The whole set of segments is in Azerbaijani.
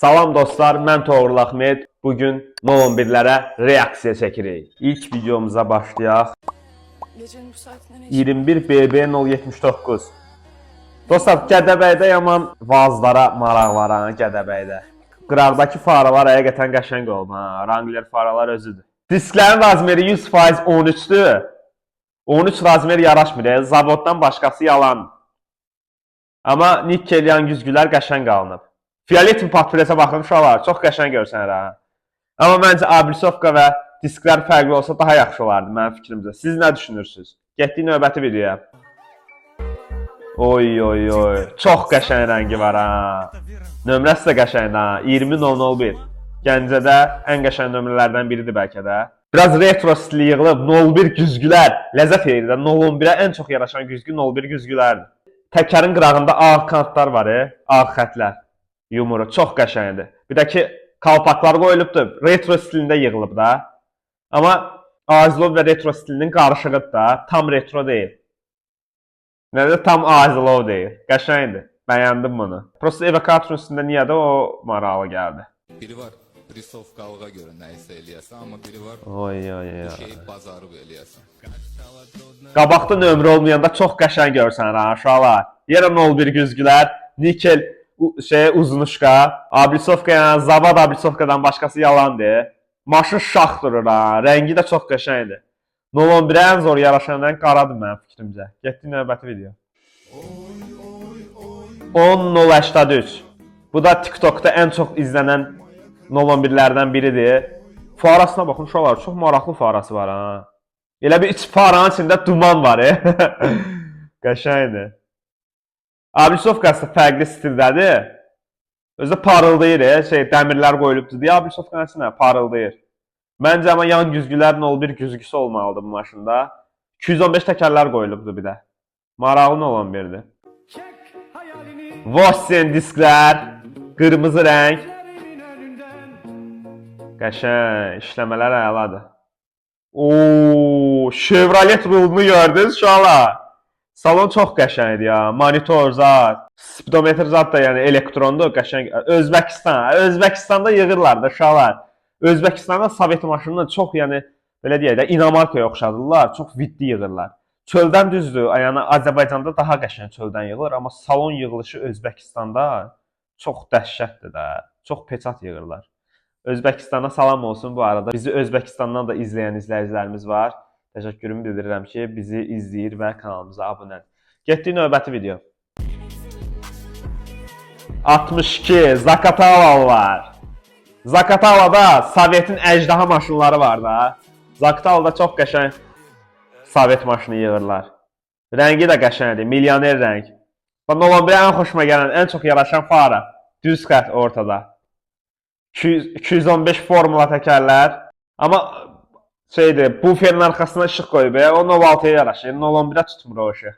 Salam dostlar, mən Toğrul Ahmet. Bugün No11-lərə reaksiya çəkirik. İlk videomuza başlayaq. 21BB079. Dostlar, Gədəbəydə yaman vazlara maraq var ha, Gədəbəydə. Qıraqdakı faralar həqiqətən qəşəng oldu ha. Wrangler faralar özüdür. Disklərin razmeri 100% 13-dür. 13 razmer yaraşmır, zavoddan başqası yalandır. Amma nikkel yan güzgülər qəşəng alınıb. Fiolet patresə baxın uşaqlar, çox qəşəng görsənir ha. Amma məncə abrisovka və disklər fərqli olsa daha yaxşı olardı mənim fikrimcə. Siz nə düşünürsünüz? Getdik növbəti videoya. Oy oy oy, çox qəşəng rəngi var ha. Nömrəsi də qəşəngdir ha, 20001. Gəncədə ən qəşəng nömrələrdən biridir bəlkə də. Biraz retro stili yığılıb, 01 güzgülər ləzzət verir. 01-ə ən çox yaraşan güzgü 01 güzgülərdir. Təkərin qırağında ağ kantlar var, ağ xətlər. Yumuru çox qəşəngdir. Bir də ki, kalpaklar qoyulubdur, retro stilində yığılıb da. Amma Azilov və retro stilinin qarışığıdır da, tam retro deyil. Nədə tam Azilov deyil. Qəşəngdir. Bəyəndim bunu. Prosta evakuatorun üstündə niyə də o maraqlı gəldi. Biri var risovkalığa görə nəyisə eləyəsən, amma biri var oy oy oy. Bu şeyi bazarıb eləyəsən. Qabaqda nömrə olmayanda çox qəşəng görsən ha, uşaqlar. Yenə 01 güzgülər, nikel uzunuşqa, abrisovka yəni zavad abrisovkadan başqası yalandır. Maşın şax durur ha, rəngi də çox qəşəngdir. 011-ə ən zor yaraşandan qaradır mənim fikrimcə. Getdik növbəti video. 10.083. Bu da TikTokda ən çox izlənən 011-lərdən biridir. Farasına baxın uşaqlar, çox maraqlı farası var ha. Elə bir iç faranın içində duman var. Qəşəngdir. Abrisovkası fərqli stildədir. Özü parıldayır, dəmirlər qoyulubdur deyə abrisovkanın içində parıldayır. Məncə amma yan güzgülər 01 güzgüsü olmalıdır bu maşında. 215 təkərlər qoyulubdur bir də. Maraqlı 011-dir. Vossen disklər, qırmızı rəng. Qəşəng, işləmələr əladır. Ooo, Chevrolet rulunu gördünüz uşaqlar. Salon çox qəşəngdir ya, monitor zat, speedometr zat da yəni elektrondur, qəşəng. Özbəkistanda yığırlar da uşaqlar. Özbəkistanda Sovet maşınını çox yəni, belə deyək də, İnamarkaya oxşadırlar, çox viddi yığırlar. Çöldən düzdür, yəni Azərbaycanda daha qəşəng çöldən yığılır, amma salon yığılışı Özbəkistanda çox dəhşətdir də, çox peçat yığırlar. Özbəkistana salam olsun bu arada. Bizi Özbəkistandan da izləyən izləyicilərimiz var. Təşəkkürümü bildirirəm ki, bizi izləyir və kanalımıza abunədir. Getdik növbəti video. 62 Zakatala var. Zakatalada Sovetin əjdaha maşınları var da. Zakatalada çox qəşəng Sovet maşını yığırlar. Rəngi də qəşəngdir, milyoner rəng. 011-ə ən xoşuma gələn, ən çox yaraşan fara. Düz xət ortada. 215 formula təkərlər. Amma buferin arxasına işıq qoyub, o 06-ya yaraşır, 011-ə tutmur o işıq.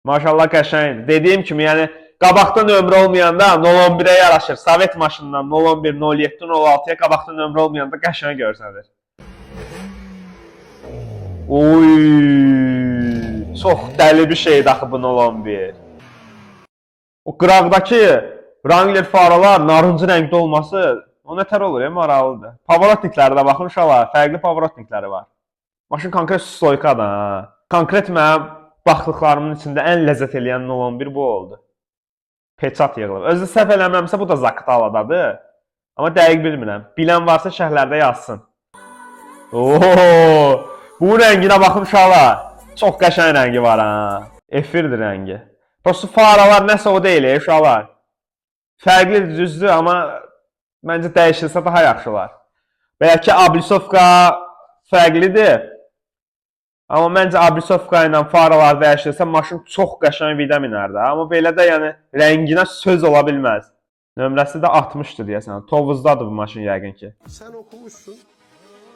Maşallah qəşəngdir. Dediyim kimi, yəni qabaqda nömrə olmayanda 011-ə yaraşır. Sovet maşından 011, 07, 06-ya qabaqda nömrə olmayanda qəşəng görsənir. Oy, çox dəli bir şeydir axı bu 011. O qıraqdakı Wrangler faralar narıncı rəngdə olması o nətər olur, maraqlıdır. Pavorotnikləri də baxın uşaqlar, fərqli pavorotnikləri var. Maşın konkret stoykadır ha. Konkret mənim baxdıqlarımın içində ən ləzzət eləyən 011 bu oldu. Peçat yığılıb. Özü səhv eləmirəmsə bu da Zakataladadır. Amma dəqiq bilmirəm. Bilən varsa şərhlərdə yazsın. Ooo, bu rənginə baxın uşaqlar. Çox qəşəng rəngi var ha. Efirdir rəngi. Prosto faralar nəsə o deyil uşaqlar. Fərqlidir düzdür, amma məncə dəyişilsə daha yaxşı olar. Bəlkə abrisovka fərqlidir. Amma məncə abrisovka ilə faralar dəyişilsə maşın çox qəşəng vidə minərdi. Amma belə də yəni rənginə söz ola bilməz. Nömrəsi də 60-dır deyəsən. Tovuzdadır bu maşın yəqin ki. Sən okumuşsun,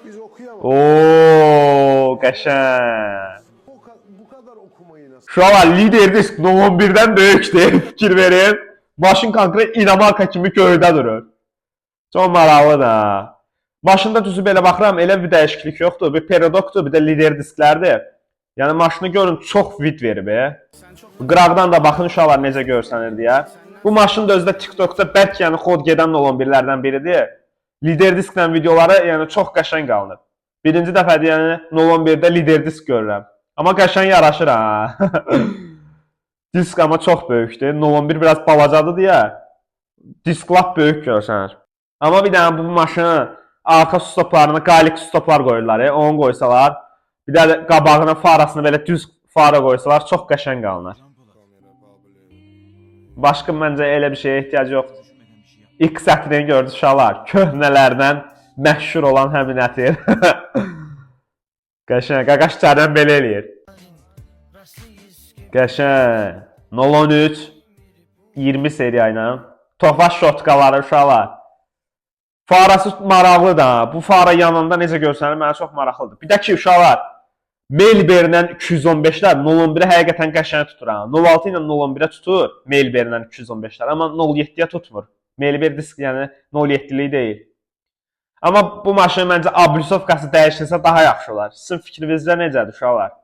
biz okuyamadık. Ooo, qəşəng. Bu kadar okumayı nasıl? Uşaqlar, lider disk 011-dən böyükdür, fikir verin. Maşın konkret İnamarka kimi göydə durur. Çox maraqlıdır ha. Maşında düzü belə baxıram, elə bir dəyişiklik yoxdur. Bir perodokdur, bir də lider disklərdir. Yəni maşını görün, çox vid verib. Qıraqdan da baxın uşaqlar necə görsənir deyə. Bu maşın da özdə TikTokda bəlkə yəni xod gedən 01-lərdən biridir. Lider disklə videoları yəni çox qəşəng alınıb. Birinci dəfədir yəni 01-də lider disk görürəm. Amma qəşəng yaraşır ha. Disk amma çox böyükdür. 01 biraz balacadır deyə disk lap böyük görsənir. Amma bir dənə bu maşının arxa stoplarına qalik stoplar qoyurlar. Onu qoysalar, bir də qabağına farasını belə düz fara qoysalar çox qəşəng qalınar. Başqa məncə elə bir şeyə ehtiyac yoxdur. İlk sətrini gördü uşaqlar. Köhnələrdən məşhur olan həmin ətir. Qəşəng. Qaqaş çərdən belə eləyir. Qəşəng. 013 20 seriya ilə. Tofaş şotkaları uşaqlar. Farası maraqlı da. Bu fara yanında necə görsənir mənə çox maraqlıdır. Bir də ki uşaqlar. Melberdən 215-lər 01-ə həqiqətən qəşəng tutur ha. 06 ilə 01-ə tutur. Melberdən 215-lər. Amma 07-yə tutmur. Melber disk yəni 07-lik deyil. Amma bu maşının məncə ablisovkası dəyişilsə daha yaxşı olar. Sizin fikrinizdə necədir uşaqlar?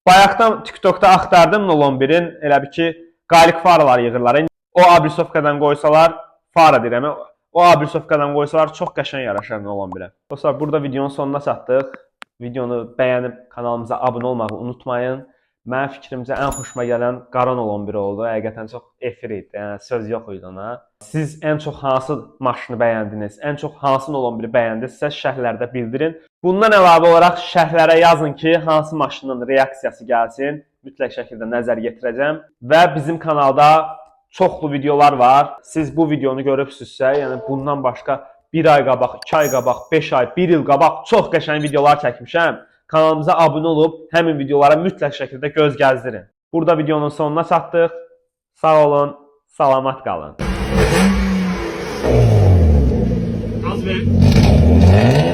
Bayaqdan TikTokda axtardım 01-in elə bir ki qalik faralar yığırlar. O ablisovkadan qoysalar, fara deyirəm, o ablisovkadan qoysalar çox qəşəng yaraşar 01-ə. Dostlar, burada videonun sonuna çatdıq. Videonu bəyənib kanalımıza abunə olmağı unutmayın. Mənim fikrimcə ən xoşuma gələn Qaran 01 oldu. Həqiqətən çox efir idi. Yəni söz yox idi ona. Siz ən çox hansı maşını bəyəndiniz? Ən çox hansı 01-i bəyəndinizsə şərhlərdə bildirin. Bundan əlavə olaraq şərhlərə yazın ki, hansı maşının reaksiyası gəlsin. Mütləq şəkildə nəzər yetirəcəm və bizim kanalda çoxlu videolar var. Siz bu videonu görübsünüzsə, yəni bundan başqa 1 ay qabaq, 2 ay qabaq, 5 ay, 1 il qabaq çox qəşəng videolar çəkmişəm. Kanalımıza abunə olub həmin videolara mütləq şəkildə göz gəzdirin. Burada videonun sonuna çatdıq. Sağ olun, salamat qalın. Az ver.